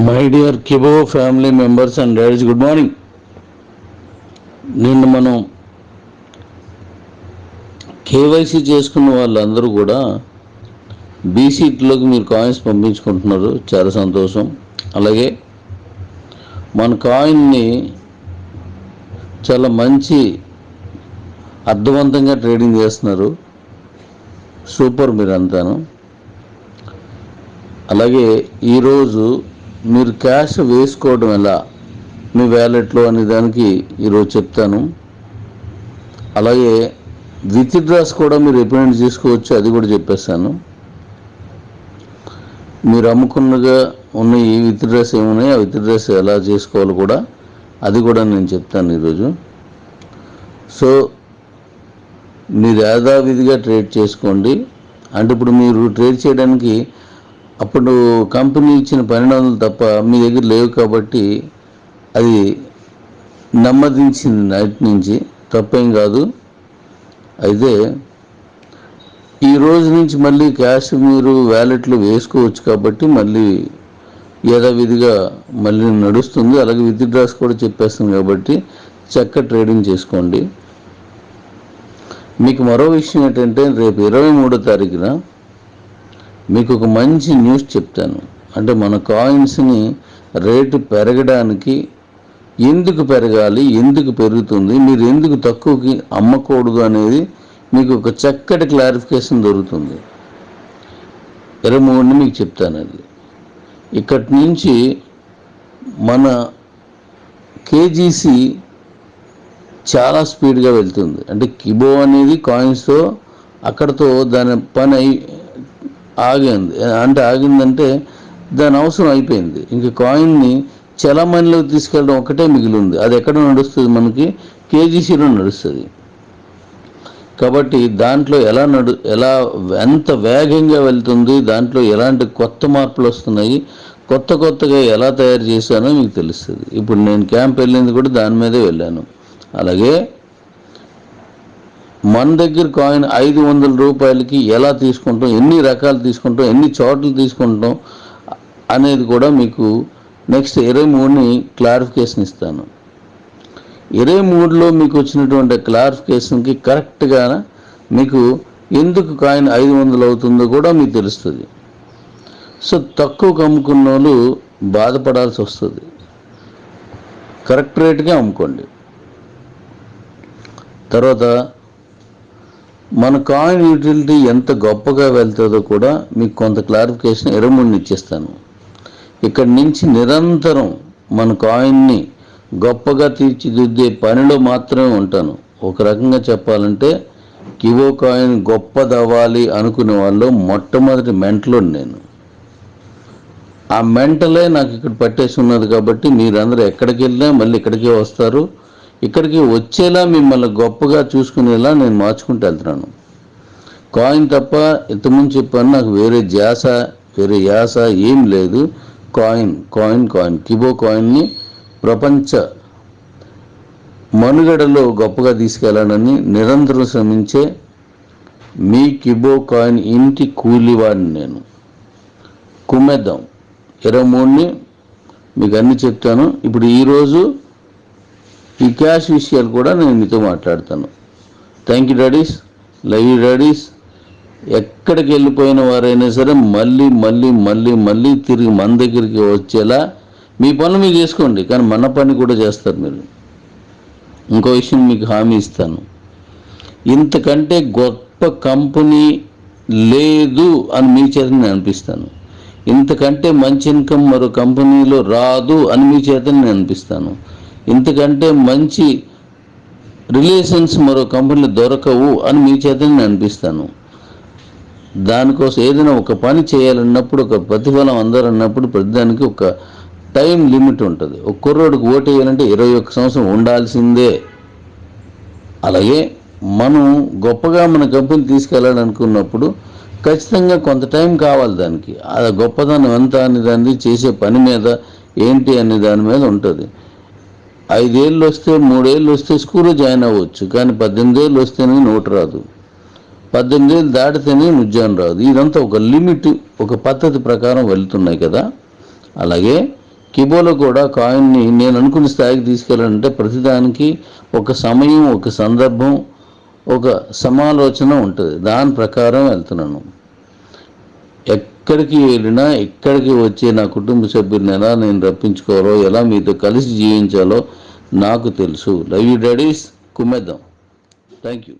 My dear Kibo family members and daddies, good morning. నిన్న మనం KYC చేసుకున్న వాళ్ళందరూ కూడా బీసీట్లోకి మీరు కాయిన్స్ పంపించుకుంటున్నారు, చాలా సంతోషం. అలాగే మన కాయిన్ని చాలా మంచి అర్థవంతంగా ట్రేడింగ్ చేస్తున్నారు, సూపర్ మీరంతాను. అలాగే ఈరోజు మీరు క్యాష్ వేసుకోవడం ఎలా మీ వ్యాలెట్లో అనే దానికి ఈరోజు చెప్తాను. అలాగే విత్డ్రాస్ కూడా మీరు ఎప్పుడైనా చేసుకోవచ్చు, అది కూడా చెప్పేస్తాను. మీరు అమ్ముకున్నగా ఉన్న ఈ విత్డ్రాస్ ఏమున్నాయి, ఆ విత్డ్రాస్ ఎలా చేసుకోవాలో కూడా అది కూడా నేను చెప్తాను ఈరోజు. సో మీరు యథావిధిగా ట్రేడ్ చేసుకోండి. అంటే ఇప్పుడు మీరు ట్రేడ్ చేయడానికి అప్పుడు కంపెనీ ఇచ్చిన 1200 తప్ప మీ దగ్గర లేవు కాబట్టి అది నెమ్మదించింది నైట్ నుంచి, తప్పేం కాదు. అయితే ఈ రోజు నుంచి మళ్ళీ క్యాష్ మీరు వ్యాలెట్లో వేసుకోవచ్చు కాబట్టి మళ్ళీ యథావిధిగా మళ్ళీ నడుస్తుంది. అలాగే విత్డ్రాస్ కూడా చెప్పేస్తుంది కాబట్టి చక్కగా ట్రేడింగ్ చేసుకోండి. మీకు మరో విషయం ఏంటంటే, రేపు 23వ తారీఖున మీకు ఒక మంచి న్యూస్ చెప్తాను. అంటే మన కాయిన్స్ని రేటు పెరగడానికి ఎందుకు పెరగాలి, ఎందుకు పెరుగుతుంది, మీరు ఎందుకు తక్కువకి అమ్మకూడదు అనేది మీకు ఒక చక్కటి క్లారిఫికేషన్ దొరుకుతుంది. 23ని మీకు చెప్తాను. అది ఇక్కడి నుంచి మన కేజీసీ చాలా స్పీడ్గా వెళ్తుంది. అంటే కిబో అనేది కాయిన్స్తో అక్కడతో దాని పని ఆగింది. అంటే ఆగిందంటే దాని అవసరం అయిపోయింది. ఇంక కాయిన్ని చలామణిలోకి తీసుకెళ్ళడం ఒకటే మిగిలి ఉంది. అది ఎక్కడ నడుస్తుంది, మనకి కేజీసీలో నడుస్తుంది. కాబట్టి దాంట్లో ఎలా ఎంత వేగంగా వెళ్తుంది, దాంట్లో ఎలాంటి కొత్త మార్పులు వస్తున్నాయి, కొత్తగా ఎలా తయారు చేశానో మీకు తెలుస్తుంది. ఇప్పుడు నేను క్యాంప్ వెళ్ళింది కూడా దాని మీదే వెళ్ళాను. అలాగే మన దగ్గర కాయిన్ 500 రూపాయలకి ఎలా తీసుకుంటాం, ఎన్ని రకాలు తీసుకుంటాం, ఎన్ని చోట్ల తీసుకుంటాం అనేది కూడా మీకు నెక్స్ట్ 23ని క్లారిఫికేషన్ ఇస్తాను. 23లో మీకు వచ్చినటువంటి క్లారిఫికేషన్కి కరెక్ట్గా మీకు ఎందుకు కాయిన్ 500 అవుతుందో కూడా మీకు తెలుస్తుంది. సో తక్కువకు అమ్ముకున్న వాళ్ళు బాధపడాల్సి వస్తుంది. కరెక్ట్ రేట్గా అమ్ముకోండి. తర్వాత మన కాయిన్ యూటిలిటీ ఎంత గొప్పగా వెళ్తుందో కూడా మీకు కొంత క్లారిఫికేషన్ 23ని ఇచ్చేస్తాను. ఇక్కడి నుంచి నిరంతరం మన కాయిన్ని గొప్పగా తీర్చిదిద్దే పనిలో మాత్రమే ఉంటాను. ఒక రకంగా చెప్పాలంటే కిబో కాయిన్ గొప్పదవ్వాలి అనుకునే వాళ్ళు మొట్టమొదటి మెంటలో నేను. ఆ మెంటలే నాకు ఇక్కడ పట్టేసి ఉన్నది కాబట్టి మీరందరూ ఎక్కడికి వెళ్ళినా మళ్ళీ ఇక్కడికే వస్తారు. ఇక్కడికి వచ్చేలా మిమ్మల్ని గొప్పగా చూసుకునేలా నేను మార్చుకుంటూ వెళ్తున్నాను. కాయిన్ తప్ప ఇంతకుముందు చెప్పాను, నాకు వేరే యాస ఏం లేదు. కాయిన్ కిబో కాయిన్ని ప్రపంచ మనుగడలో గొప్పగా తీసుకెళ్లాలని నిరంతరం శ్రమించే మీ కిబో కాయిన్ ఇంటి కూలివాడిని నేను. కుమ్మేద్దాం. 23ని మీకు అన్నీ చెప్తాను. ఇప్పుడు ఈరోజు ఈ క్యాష్ విషయాలు కూడా నేను మీతో మాట్లాడతాను. Thank you daddy's, love you daddy's. ఎక్కడికి వెళ్ళిపోయిన వారైనా సరే మళ్ళీ తిరిగి మన దగ్గరికి వచ్చేలా మీ పనులు మీరు చేసుకోండి, కానీ మన పని కూడా చేస్తారు మీరు. ఇంకో విషయం మీకు హామీ ఇస్తాను, ఇంతకంటే గొప్ప కంపెనీ లేదు అని మీ చేత నేను అనిపిస్తాను. ఇంతకంటే మంచి ఇన్కమ్ మరో కంపెనీలో రాదు అని మీ చేత నేను అనిపిస్తాను. ఇంతకంటే మంచి రిలేషన్స్ మరో కంపెనీలు దొరకవు అని మీ చేత నేను అనిపిస్తాను. దానికోసం ఏదైనా ఒక పని చేయాలన్నప్పుడు, ఒక ప్రతిఫలం అందరన్నప్పుడు ప్రతిదానికి ఒక టైం లిమిట్ ఉంటుంది. ఒక కుర్రోడికి ఓటు వేయాలంటే 21 సంవత్సరం ఉండాల్సిందే. అలాగే మనం గొప్పగా మన కంపెనీ తీసుకెళ్ళాలనుకున్నప్పుడు ఖచ్చితంగా కొంత టైం కావాలి దానికి. ఆ గొప్పదనం ఎంత అనే దాన్ని, చేసే పని మీద ఏంటి అనే దాని మీద ఉంటుంది. 5 ఏళ్ళు వస్తే 3 ఏళ్ళు వస్తే స్కూల్లో జాయిన్ అవ్వచ్చు, కానీ 18 ఏళ్ళు వస్తేనే నోటు రాదు, 18 ఏళ్ళు దాటితేనే ఉద్యోగం రాదు. ఇదంతా ఒక లిమిట్, ఒక పద్ధతి ప్రకారం వెళ్తున్నాయి కదా. అలాగే కిబోలో కూడా కాయిన్ని నేను అనుకున్న స్థాయికి తీసుకెళ్ళాలంటే ప్రతిదానికి ఒక సమయం, ఒక సందర్భం, ఒక సమాలోచన ఉంటుంది. దాని ప్రకారం వెళ్తున్నాను. ఎక్కడికి వెళ్ళినా, ఎక్కడికి వచ్చే నా కుటుంబ సభ్యులను ఎలా నేను రప్పించుకోవాలో, ఎలా మీతో కలిసి జీవించాలో నాకు తెలుసు. Love you daddies. కుమ్మేద్దాం. Thank you.